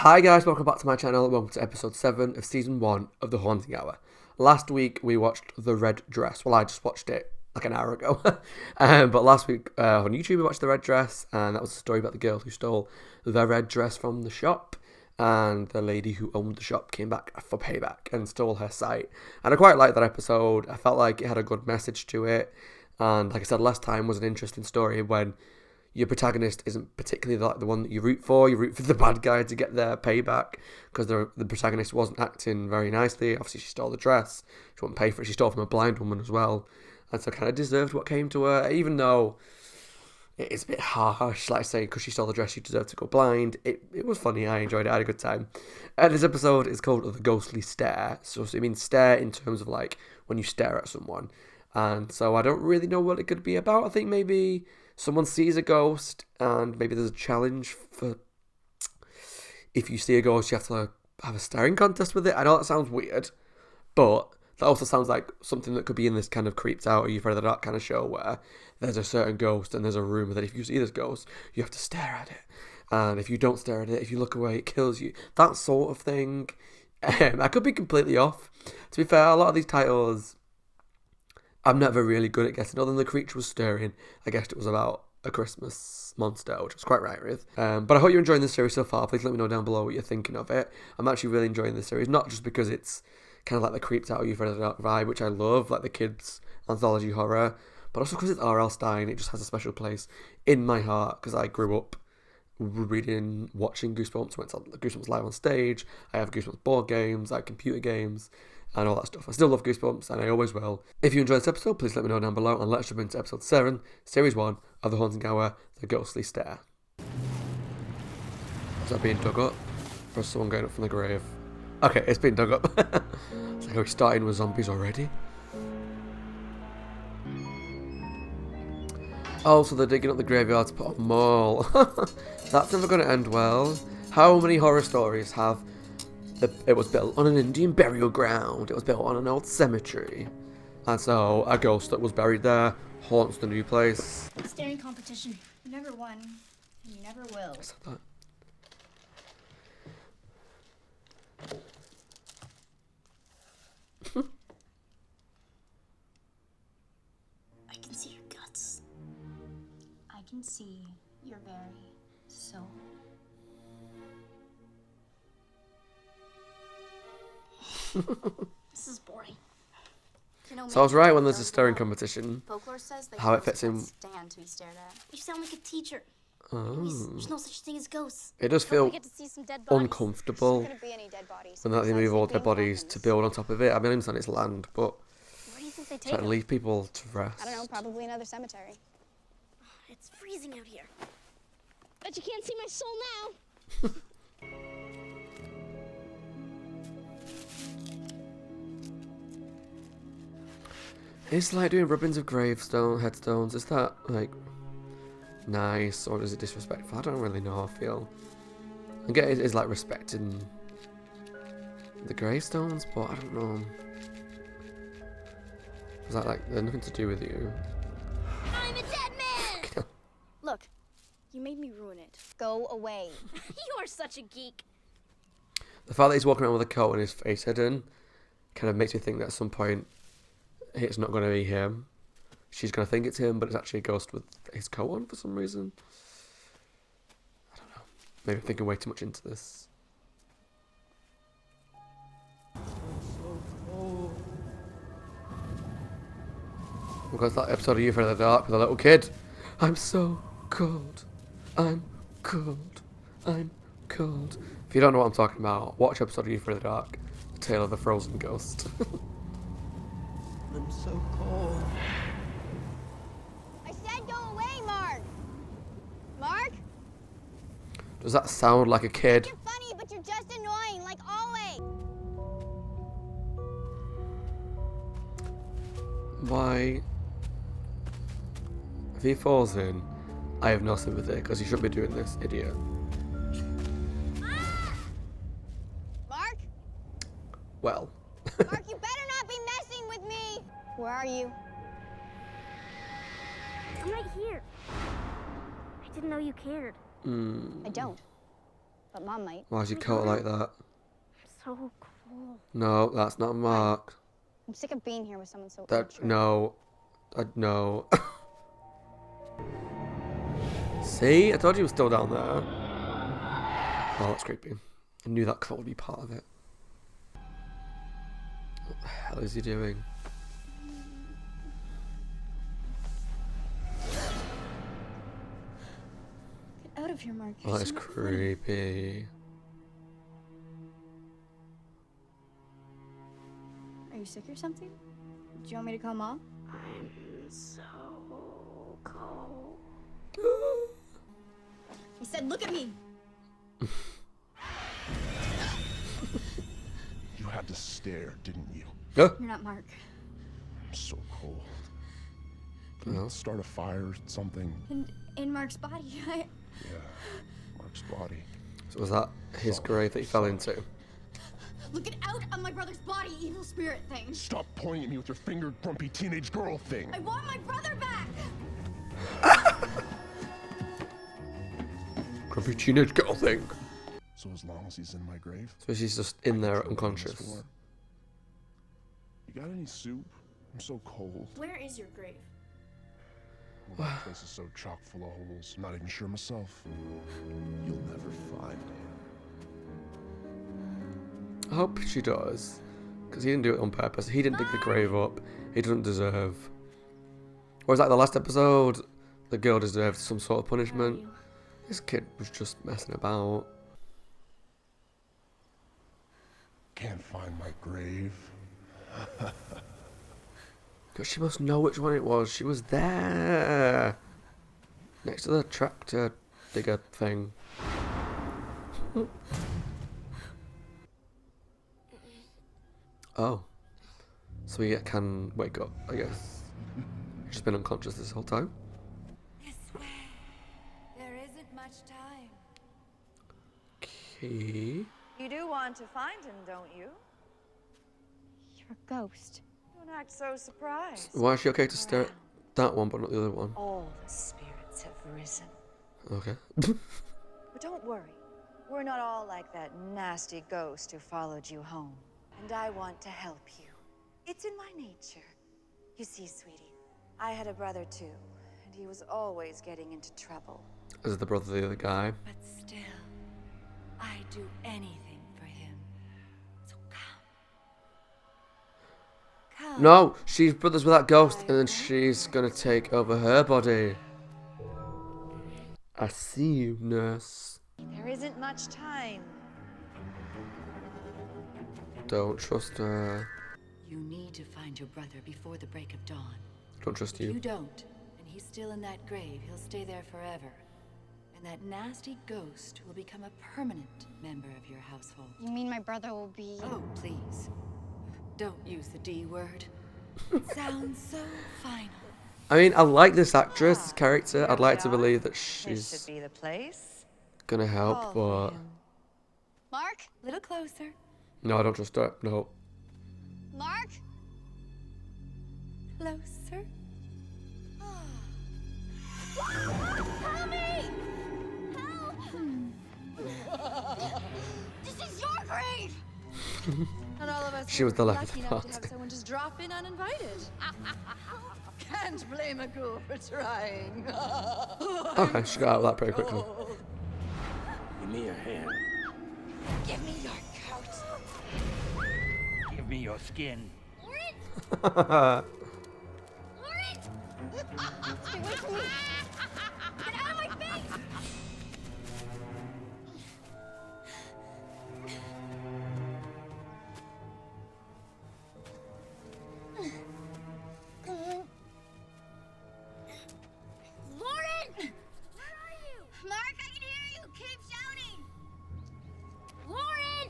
Hi guys, welcome back to my channel. Welcome to episode 7 of season 1 of The Haunting Hour. Last week we watched The Red Dress. Well, I just watched it like an hour ago. But last week on YouTube we watched The Red Dress, and that was a story about the girl who stole the red dress from the shop, and the lady who owned the shop came back for payback and stole her sight. And I quite liked that episode. I felt like it had a good message to it, and like I said last time, was an interesting story when your protagonist isn't particularly like the one that you root for. You root for the bad guy to get their payback, because the protagonist wasn't acting very nicely. Obviously, she stole the dress. She wouldn't pay for it. She stole from a blind woman as well, and so kind of deserved what came to her. Even though it is a bit harsh, like saying because she stole the dress, she deserved to go blind. It was funny. I enjoyed it. I had a good time. This episode is called The Ghostly Stare. So it means stare in terms of like when you stare at someone. And so I don't really know what it could be about. I think maybe someone sees a ghost, and maybe there's a challenge for if you see a ghost, you have to have a staring contest with it. I know that sounds weird, but that also sounds like something that could be in this kind of Creeped Out or You've Read the Dark kind of show, where there's a certain ghost and there's a rumor that if you see this ghost, you have to stare at it. And if you don't stare at it, if you look away, it kills you. That sort of thing. I could be completely off. To be fair, a lot of these titles I'm never really good at guessing. Other than the creature was stirring, I guessed it was about a Christmas monster, which I was quite right with. But I hope you're enjoying this series so far. Please let me know down below what you're thinking of it. I'm actually really enjoying this series, not just because it's kind of like the Creeped Out You've Read the Dark vibe, which I love, like the kids' anthology horror, but also because it's R.L. Stine. It just has a special place in my heart, because I grew up watching Goosebumps, went to Goosebumps live on stage. I have Goosebumps board games, I have computer games, and all that stuff. I still love Goosebumps, and I always will. If you enjoyed this episode, please let me know down below, and let's jump into episode 7, series 1 of The Haunting Hour, The Ghostly Stare. Is that being dug up? Or is someone going up from the grave? Okay, it's being dug up. It's like, are we starting with zombies already? Oh, so they're digging up the graveyard to put a mall. That's never going to end well. How many horror stories have it was built on an Indian burial ground, it was built on an old cemetery, and so a ghost that was buried there haunts the new place? Staring competition. You never won. You never will. I said that. I can see your guts. I can see your very soul. This is boring. You know, So I was right when there's a staring competition. Folklore says that How it fits in. stand to be stared at. You sound like a teacher. Oh. There's no such thing as ghosts. It does feel Don't forget to see some dead bodies. uncomfortable There's not gonna be any dead bodies. when they move all dead bodies to build on top of it. I mean, I understand it's land, but Where do you think they take trying to them? leave people to rest. I don't know, probably another cemetery. It's freezing out here. Bet you can't see my soul now. It's like doing rubbings of headstones. Is that like nice, or is it disrespectful? I don't really know. I feel I get it is like respecting the gravestones, but I don't know. Is that like there's nothing to do with you? I'm a dead man! Look, you made me ruin it. Go away. You are such a geek. The fact that he's walking around with a coat and his face hidden kind of makes me think that at some point it's not going to be him. She's going to think it's him, but it's actually a ghost with his coat on for some reason. I don't know. Maybe I'm thinking way too much into this. Because that episode of You've Read the Dark with a little kid. I'm so cold. I'm cold. I'm cold. If you don't know what I'm talking about, watch episode of You've Read the Dark. The Tale of the Frozen Ghost. I'm so cold. I said go away, Mark! Mark? Does that sound like a kid? You're funny, but you're just annoying, like always. Why? If he falls in, I have no sympathy, because he shouldn't be doing this, idiot. Mark? Well. Mark, you better not be messing with me! Where are you? I'm right here. I didn't know you cared. I don't. but Mom might. Why is your coat like that? So cool. No, that's not Mark. I'm sick of being here with someone so That immature. no, no. See, I told you he was still down there. Oh, that's creepy. I knew that coat would be part of it. What the hell is he doing? Get out of here, Mark. Oh, that is creepy. Are you sick or something? Do you want me to call Mom? I'm so cold. He said, look at me. You had to stare, didn't you? Yeah. You're not Mark. I'm so cold. No. Start a fire or something. And in Mark's body, Yeah, Mark's body. So was that his grave that he fell into? Look it out of my brother's body, evil spirit thing. Stop pointing at me with your finger, grumpy teenage girl thing. I want my brother back. Grumpy teenage girl thing. So as long as he's in my grave, So she's just in there kill him on this unconscious. floor. You got any soup? I'm so cold. Where is your grave? Well, that place is so chock full of holes. I'm not even sure myself. You'll never find him. I hope she does. Because he didn't do it on purpose. He didn't dig the grave up. He doesn't deserve. Or was like the last episode? The girl deserved some sort of punishment. This kid was just messing about. Can't find my grave. Because she must know which one it was. She was there. Next to the tractor digger thing. Oh. So he can wake up, I guess. She's been unconscious this whole time. This way. There isn't much time. Okay. You do want to find him, don't you? You're a ghost. Don't act so surprised. Why is she okay to stare at that one but not the other one? All the spirits have risen. Okay. But don't worry. We're not all like that nasty ghost who followed you home. And I want to help you. It's in my nature. You see, sweetie, I had a brother too, and he was always getting into trouble. Is the brother the other guy? But still, I'd do anything for him. So come. Come. No, she's brothers with that ghost, and then she's gonna take over her body. I see you, nurse. There isn't much time. Don't trust her. You need to find your brother before the break of dawn. Don't trust If you you. don't, and he's still in that grave, he'll stay there forever. And that nasty ghost will become a permanent member of your household. You mean my brother will be... Oh, please. Don't use the D word. It sounds so final. I mean, I like this actress, this character. I'd like to believe that This she's should be the place. gonna help, Call but for him. Mark? A little closer. no, I don't trust her. No. Mark? Closer. Help me! Help! This is your grave! Not all of us She was the are left lucky enough to part. have someone just drop in uninvited. Can't blame a ghoul for trying. Okay, she got out of that pretty quickly. Give me your hand. Give me your coat. Give me your skin. Lauren! Lauren! Stay away from me! Get out of my face! Lauren! Where are you? Mark, I can hear you! Keep shouting! Lauren!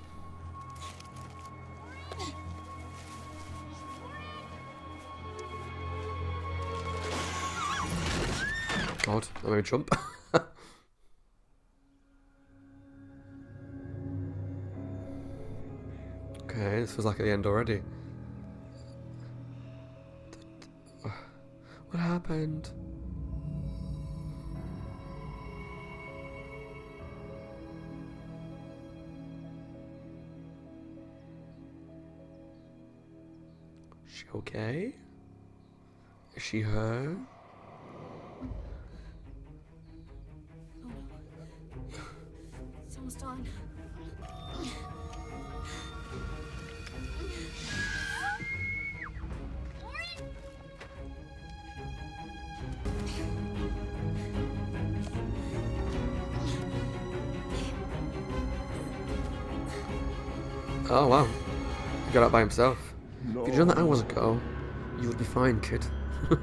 God, I'm gonna jump. Okay, this feels like at the end already. What happened? She okay? Is she hurt? It's almost on. Oh wow. He got out by himself. No. If you'd done that hours ago, you would be fine, kid. I'm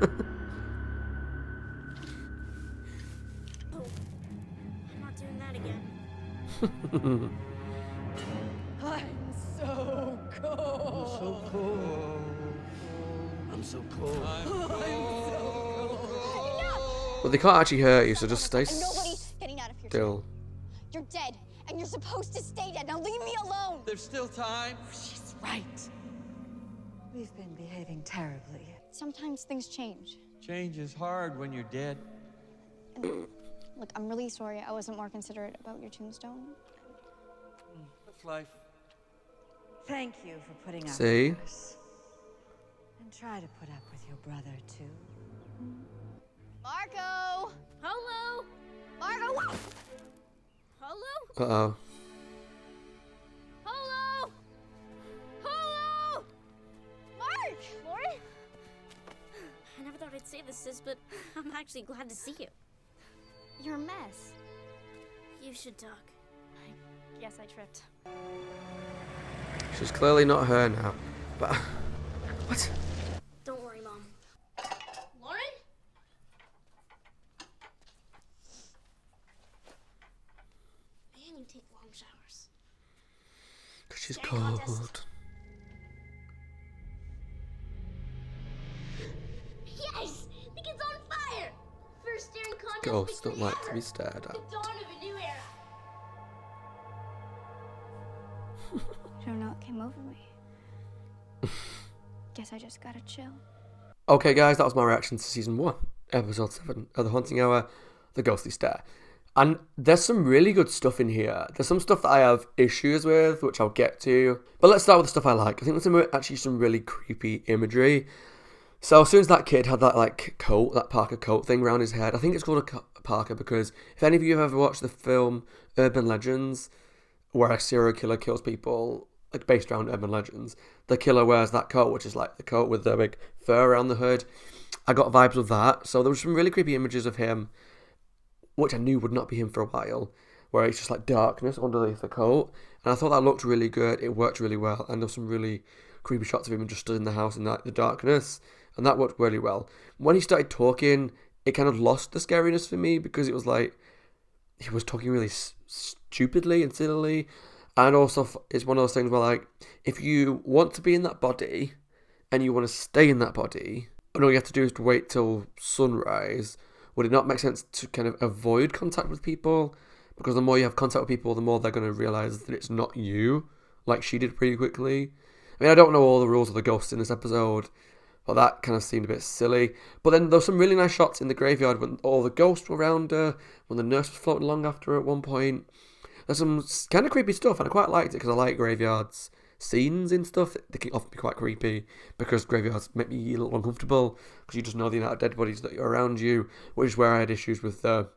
not doing that again. I'm so cold. So cold. I'm so cold. But they can't actually hurt you, so just stay And nobody's getting out of here. still. You're dead, and you're supposed to stay dead. Now leave me alone. There's still time. She's right. We've been behaving terribly. Sometimes things change. Change is hard when you're dead. Look, I'm really sorry I wasn't more considerate about your tombstone. That's life. Thank you for putting up See? with us. And try to put up with your brother, too. Marco! Hello? Marco! Hello? Uh-oh. Hello? Hello? Mark! Lauren? I never thought I'd say this, sis, but I'm actually glad to see you. You're a mess. You should talk. I guess I tripped. She's clearly not her now. But what? Don't worry, Mom. Lauren? Man, you take long showers. 'Cause she's Staring contest. cold. Yes! The kid's on fire! First staring contest Ghosts victory don't like to ever. be stared at. The dawn of a new era. I don't know what came over me. Guess I just gotta chill. Okay, guys, that was my reaction to season 1, episode 7 of The Haunting Hour, The Ghostly Stare. And there's some really good stuff in here. There's some stuff that I have issues with, which I'll get to. But let's start with the stuff I like. I think there's actually some really creepy imagery. So as soon as that kid had that like coat, that Parker coat thing around his head, I think it's called a Parker because if any of you have ever watched the film Urban Legends, where a serial killer kills people, like based around urban legends, the killer wears that coat, which is like the coat with the big fur around the hood. I got vibes of that. So there were some really creepy images of him, which I knew would not be him for a while, where it's just like darkness underneath the coat. And I thought that looked really good. It worked really well. And there were some really creepy shots of him just stood in the house in the darkness. And that worked really well. When he started talking, it kind of lost the scariness for me because it was like, he was talking really stupidly and sillily. And also, it's one of those things where, like, if you want to be in that body and you want to stay in that body, and all you have to do is to wait till sunrise, would it not make sense to kind of avoid contact with people? Because the more you have contact with people, the more they're going to realise that it's not you, like she did pretty quickly. I mean, I don't know all the rules of the ghosts in this episode, but that kind of seemed a bit silly. But then there were some really nice shots in the graveyard when all the ghosts were around her, when the nurse was floating along after her at one point. There's some kind of creepy stuff, and I quite liked it because I like graveyards scenes and stuff. They can often be quite creepy because graveyards make me a little uncomfortable because you just know the amount of dead bodies that are around you, which is where I had issues with the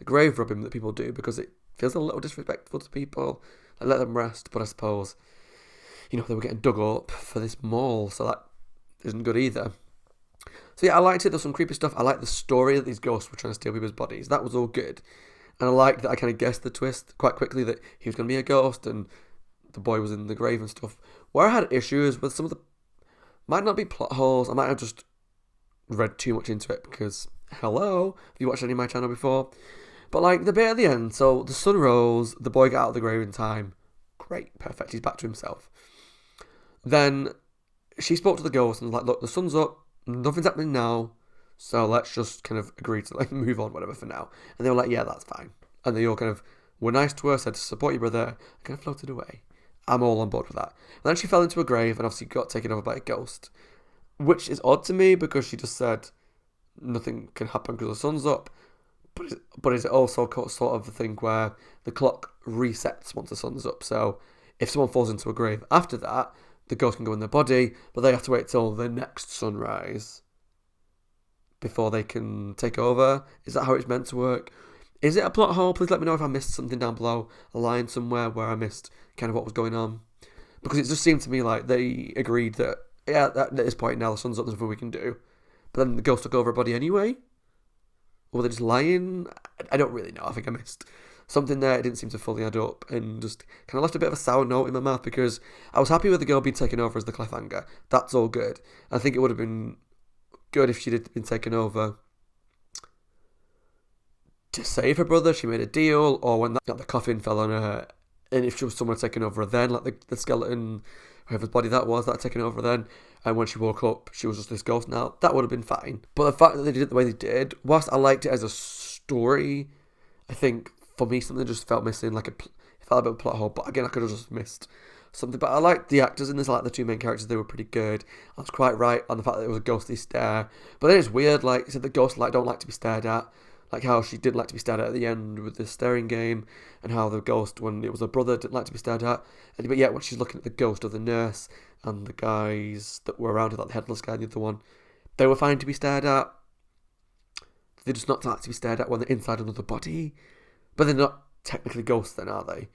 grave robbing that people do because it feels a little disrespectful to people. I let them rest, but I suppose, you know, they were getting dug up for this mall, so that isn't good either. So yeah, I liked it. There's some creepy stuff. I liked the story that these ghosts were trying to steal people's bodies. That was all good. And I liked that I kind of guessed the twist quite quickly that he was going to be a ghost and the boy was in the grave and stuff. Where I had issues with some of the, might not be plot holes, I might have just read too much into it because, hello, have you watched any of my channel before? But like the bit at the end, so the sun rose, the boy got out of the grave in time. Great, perfect, he's back to himself. Then she spoke to the ghost and was like, look, the sun's up, nothing's happening now, so let's just kind of agree to like move on, whatever, for now. And they were like, yeah, that's fine. And they all kind of were nice to her, said to support your brother, and kind of floated away. I'm all on board with that. And then she fell into a grave and obviously got taken over by a ghost, which is odd to me because she just said nothing can happen because the sun's up. But is it also sort of a thing where the clock resets once the sun's up? So if someone falls into a grave after that, the ghost can go in their body, but they have to wait till the next sunrise before they can take over. Is that how it's meant to work? Is it a plot hole? Please let me know if I missed something down below, a line somewhere where I missed kind of what was going on. Because it just seemed to me like they agreed that, yeah, at this point now the sun's up, there's nothing we can do. But then the ghost took over her body anyway? Or were they just lying? I don't really know. I think I missed something there. It didn't seem to fully add up, and just kind of left a bit of a sour note in my mouth, because I was happy with the girl being taken over as the cliffhanger. That's all good. I think it would have been good if she'd been taken over to save her brother. She made a deal, or when the coffin fell on her, and if she was someone taking over then, like the skeleton, whoever's body that was, that had taken over then, and when she woke up, she was just this ghost now, that would have been fine. But the fact that they did it the way they did, whilst I liked it as a story, I think for me something just felt missing, it felt a bit of a plot hole, but again, I could have just missed something. But I liked the actors in this, I liked the two main characters, they were pretty good. I was quite right on the fact that it was a ghostly stare, but then it's weird, like, said the ghosts don't like to be stared at, like how she didn't like to be stared at the end with the staring game, and how the ghost, when it was her brother, didn't like to be stared at. But yet, when she's looking at the ghost of the nurse and the guys that were around her, like the headless guy and the other one, they were fine to be stared at. They're just not like to be stared at when they're inside another body. But they're not technically ghosts then, are they?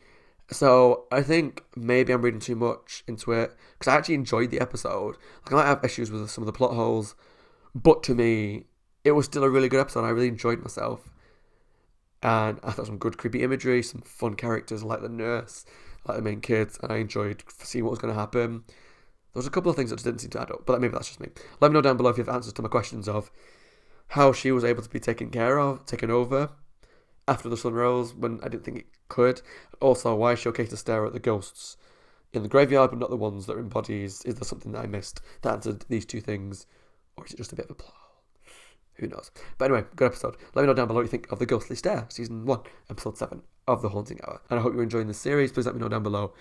So I think maybe I'm reading too much into it, because I actually enjoyed the episode. Like, I might have issues with some of the plot holes, but to me, it was still a really good episode. I really enjoyed myself. And I thought some good creepy imagery, some fun characters like the nurse, like the main kids, and I enjoyed seeing what was going to happen. There was a couple of things that just didn't seem to add up, but maybe that's just me. Let me know down below if you have answers to my questions of how she was able to be taken over after the sun rose when I didn't think it could. Also, why is she okay to stare at the ghosts in the graveyard but not the ones that are in bodies? Is there something that I missed that answered these two things? Or is it just a bit of a plot? Who knows? But anyway, good episode. Let me know down below what you think of The Ghostly Stare, Season 1, Episode 7 of The Haunting Hour. And I hope you're enjoying the series. Please let me know down below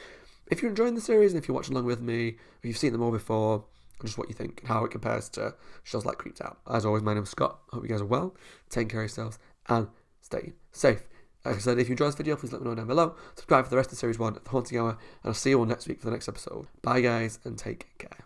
if you're enjoying the series, and if you're watching along with me, if you've seen them all before, and just what you think and how it compares to shows like Creeped Out. As always, my name is Scott. Hope you guys are well, taking care of yourselves, and staying safe. Like I said, if you enjoyed this video, please let me know down below. Subscribe for the rest of Series 1 of The Haunting Hour, and I'll see you all next week for the next episode. Bye guys, and take care.